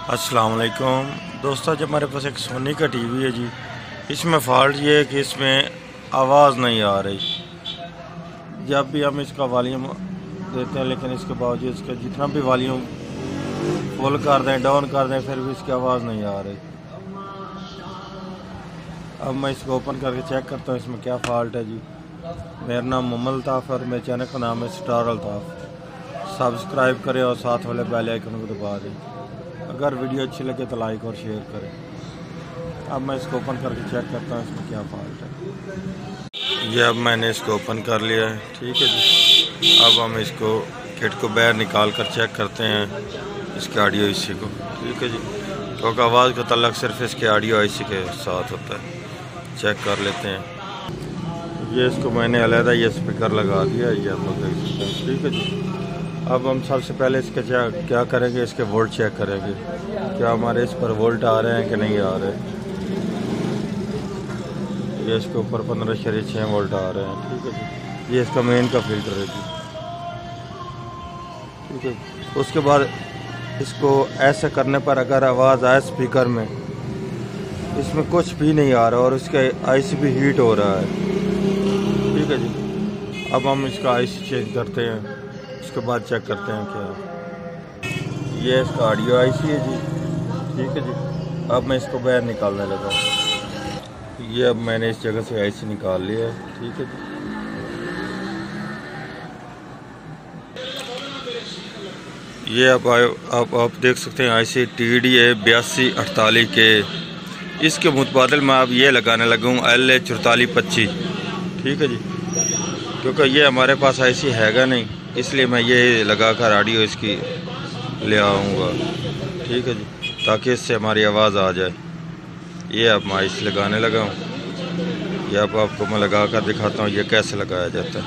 अस्सलाम वालेकुम दोस्तों, जब हमारे पास एक सोनी का टीवी है जी, इसमें फ़ॉल्ट ये है कि इसमें आवाज़ नहीं आ रही। जब भी हम इसका वॉल्यूम देते हैं, लेकिन इसके बावजूद इसका जितना भी वॉल्यूम फुल कर दें, डाउन कर दें, फिर भी इसकी आवाज़ नहीं आ रही। अब मैं इसको ओपन करके चेक करता हूँ इसमें क्या फ़ॉल्ट है जी। मेरा नाम मोहम्मद अल्ताफ़ और मेरे चैनल का नाम है स्टार अल्ताफ़। सब्सक्राइब करें और साथ वाले बेल आइकन को दबा दें। अगर वीडियो अच्छी लगे तो लाइक और शेयर करें। अब मैं इसको ओपन करके चेक करता हूँ इसमें क्या फ़ॉल्ट है। ये अब मैंने इसको ओपन कर लिया है, ठीक है जी। अब हम इसको किट को बाहर निकाल कर चेक करते हैं इसके ऑडियो आईसी को, ठीक है जी। क्योंकि आवाज़ का तल्लक सिर्फ इसके ऑडियो आईसी के साथ होता है। चेक कर लेते हैं। ये इसको मैंने अलहदा ये स्पीकर लगा दिया, ये आप लोग देख सकते हैं, ठीक है जी। अब हम सबसे पहले इसके क्या करेंगे, इसके वोल्ट चेक करेंगे, क्या हमारे इस पर वोल्ट आ रहे हैं कि नहीं आ रहे। ये इसके ऊपर 15.6 वोल्ट आ रहे हैं, ठीक है जी। ये इसका मेन का फिल्टर है जी, ठीक है। उसके बाद इसको ऐसे करने पर अगर आवाज़ आए स्पीकर में, इसमें कुछ भी नहीं आ रहा और इसका आईसी भी हीट हो रहा है, ठीक है जी। अब हम इसका आईसी चेंज करते हैं, उसके बाद चेक करते हैं क्या। ये इसका ऑडियो आईसी है जी, ठीक है जी। अब मैं इसको बाहर निकालने लगा। ये अब मैंने इस जगह से आईसी निकाल लिया है, ठीक है जी। ये अब आप देख सकते हैं आईसी TDA 8248 के। इसके मुतबादिल मैं अब ये लगाने लगा हूँ LA 4425, ठीक है जी। क्योंकि ये हमारे पास आईसी हैगा नहीं, इसलिए मैं ये लगा कर ऑडियो इसकी ले आऊँगा, ठीक है जी, ताकि इससे हमारी आवाज़ आ जाए। ये अब मैं आईसी लगाने लगा हूँ। ये अब आपको मैं लगा कर दिखाता हूँ ये कैसे लगाया जाता है।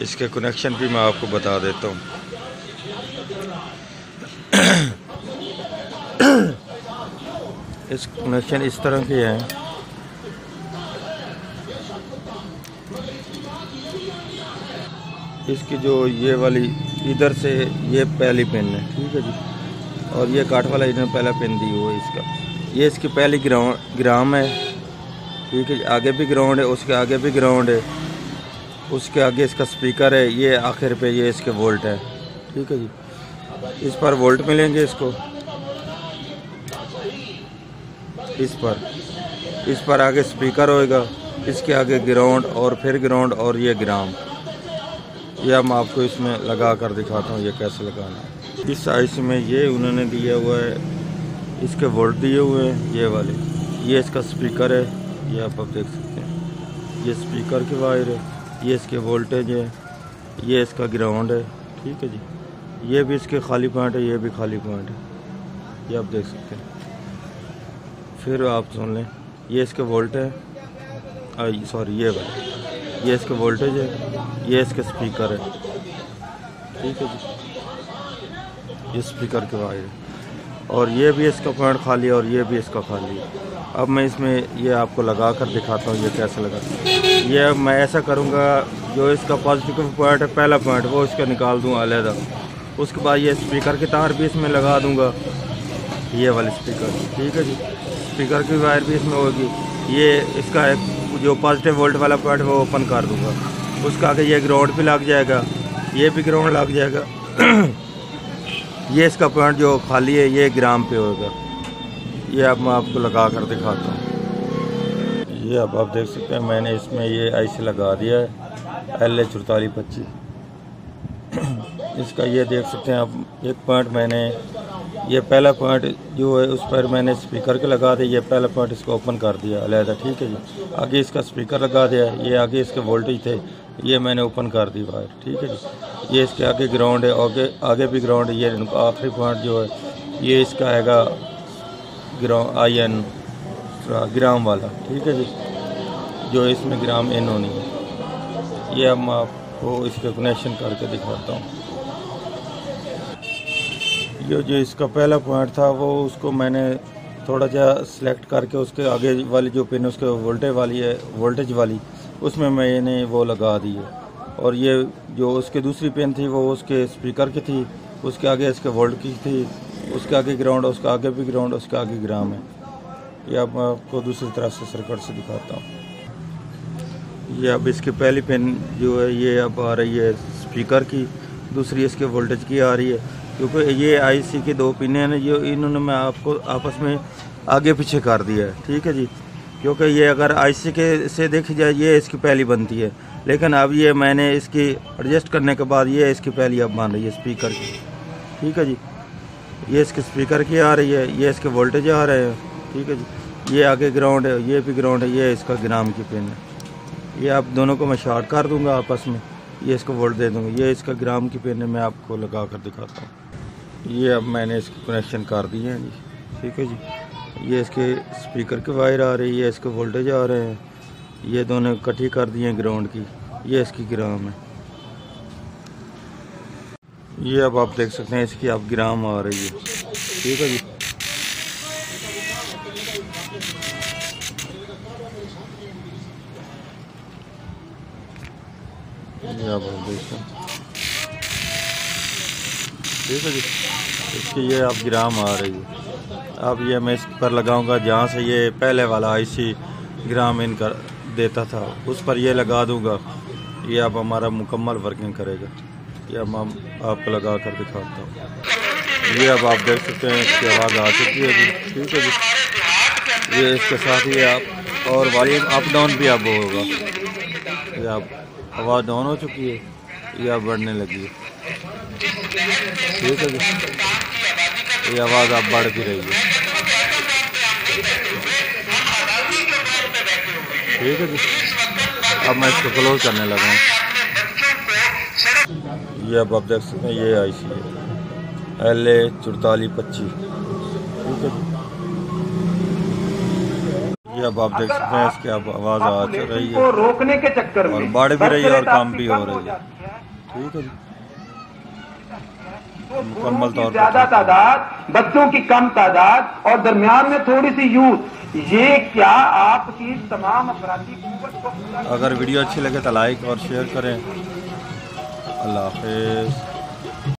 इसके कनेक्शन भी मैं आपको बता देता हूँ। इस कनेक्शन इस तरह के हैं। इसकी जो ये वाली इधर से ये पहली पिन है, ठीक है जी। और ये काठ वाला इधर पहला पिन दी हुआ है इसका। ये इसकी पहली ग्राम है, ठीक है। आगे भी ग्राउंड है, उसके आगे भी ग्राउंड है, उसके आगे इसका स्पीकर है। ये आखिर पे ये इसके वोल्ट है, ठीक है जी। इस पर वोल्ट मिलेंगे इसको, इस पर आगे स्पीकर होएगा, इसके आगे ग्राउंड और फिर ग्राउंड और ये ग्राम। यह मैं आपको इसमें लगा कर दिखाता हूँ ये कैसे लगाना है। इस आईसी में ये उन्होंने दिया हुआ है, इसके वोल्ट दिए हुए हैं ये वाले। ये इसका स्पीकर है, ये आप देख सकते हैं। ये स्पीकर की वायर है, ये इसके वोल्टेज है, ये इसका ग्राउंड है, ठीक है जी। ये भी इसके खाली पॉइंट है, ये भी खाली पॉइंट है, ये आप देख सकते हैं। फिर आप सुन लें, ये इसके वोल्ट है, सॉरी ये वाला, ये इसके वोल्टेज है, ये इसके स्पीकर है, ठीक है जी। ये स्पीकर के वायर है और ये भी इसका पॉइंट खाली है और ये भी इसका खाली है। अब मैं इसमें ये आपको लगा कर दिखाता हूँ ये कैसे लगा। ये मैं ऐसा करूँगा, जो इसका पॉजिटिव पॉइंट है, पहला पॉइंट, वो इसका निकाल दूँगा अलहदा। उसके बाद ये स्पीकर की तार भी इसमें लगा दूँगा, ये वाले स्पीकर, ठीक है जी। स्पीकर की वायर भी इसमें होगी। ये इसका जो पॉजिटिव वोल्ट वाला पॉइंट वो ओपन कर दूँगा। उसका आगे ये ग्राउंड भी लग जाएगा, ये भी ग्राउंड लग जाएगा। ये इसका पॉइंट जो खाली है ये ग्राम पे होगा। ये अब मैं आपको लगा कर दिखाता हूँ। ये अब आप देख सकते हैं मैंने इसमें ये आईसी लगा दिया है LA 4425। इसका ये देख सकते हैं आप, एक पॉइंट मैंने, ये पहला पॉइंट जो है उस पर मैंने स्पीकर के लगा दिया। ये पहला पॉइंट इसको ओपन कर दिया अलहदा, ठीक है जी। आगे इसका स्पीकर लगा दिया, ये आगे इसके वोल्टेज थे, ये मैंने ओपन कर दी वायर, ठीक है जी। ये इसके आगे ग्राउंड है, आगे भी ग्राउंड है। ये आखिरी पॉइंट जो है ये इसका आएगा IN ग्राम वाला, ठीक है जी, जो इसमें ग्राम N होनी है। ये अब मैं आपको इसके कनेक्शन करके दिखाता हूँ। ये जो इसका पहला पॉइंट था वो उसको मैंने थोड़ा सा सिलेक्ट करके उसके आगे वाली जो पिन उसके वोल्टेज वाली है, वोल्टेज वाली, उसमें मैंने वो लगा दी है, और ये जो उसके दूसरी पिन थी वो उसके स्पीकर की थी, उसके आगे इसके वोल्ट की थी, उसके आगे ग्राउंड, उसके आगे भी ग्राउंड, उसके आगे ग्राम है। ये अब मैं आपको दूसरी तरफ से सर्किट से दिखाता हूँ। ये अब इसकी पहली पिन जो है ये अब आ रही है स्पीकर की, दूसरी इसके वोल्टेज की आ रही है, क्योंकि ये आईसी की दो पिनें हैं जो इन्होंने मैं आपको आपस में आगे पीछे कर दिया है, ठीक है जी। क्योंकि ये अगर आईसी के से देखी जाए ये इसकी पहली बनती है, लेकिन अब ये मैंने इसकी एडजस्ट करने के बाद ये इसकी पहली अब बन रही है स्पीकर की, ठीक है जी। ये इसके स्पीकर की आ रही है, ये इसके वोल्टेज आ रहे हैं, ठीक है जी। ये आगे ग्राउंड है, ये भी ग्राउंड है, ये इसका ग्राम की पिन है। ये आप दोनों को मैं शॉर्ट कर दूंगा आपस में, ये इसको वोल्ट दे दूंगा। ये इसका ग्राम की पिन है, मैं आपको लगा कर दिखाता हूँ। ये अब मैंने इसके कनेक्शन कर दिए हैं जी, ठीक है जी। ये इसके स्पीकर की वायर आ रही है, इसके वोल्टेज आ रहे हैं, ये दोनों इकट्ठी कर दिए हैं ग्राउंड की, ये इसकी ग्राम है। ये अब आप देख सकते हैं इसकी अब ग्राम आ रही है, ठीक है जी। ये आप देख सकते हैं, ठीक है जी। इसकी ये अब ग्राम आ रही है। अब ये मैं इस पर लगाऊंगा जहाँ से ये पहले वाला आईसी ग्राम इन कर देता था, उस पर ये लगा दूंगा। ये अब हमारा मुकम्मल वर्किंग करेगा। ये अब हम आपको लगा कर दिखाता हूँ। ये अब आप देख सकते हैं इसकी आवाज़ आ चुकी है जी, ठीक है जी। ये इसके साथ ही आप और वॉल्यूम अप डाउन भी अब होगा। ये अब आवाज़ डाउन हो चुकी है, ये अब बढ़ने लगी है, ठीक है जी। ये आवाज़ अब बढ़ भी रही है, ठीक है जी। अब मैं इसको क्लोज करने लगा हूँ। ये अब आप देख सकते हैं ये आईसी है LA 4425, ठीक है जी। ये अब आप देख सकते हैं इसकी अब आवाज़ आ रही है रोकने के चक्कर में और बढ़ भी रही है और कम भी हो रही है, ठीक है जी। मुकम्मल तौर पर ज्यादा तादाद, बच्चों की कम तादाद और दरमियान में थोड़ी सी यूथ, ये क्या आपकी तमाम अपराधी कुव्वत को। अगर वीडियो अच्छी लगे तो लाइक और शेयर करें। अल्लाह हाफिज़।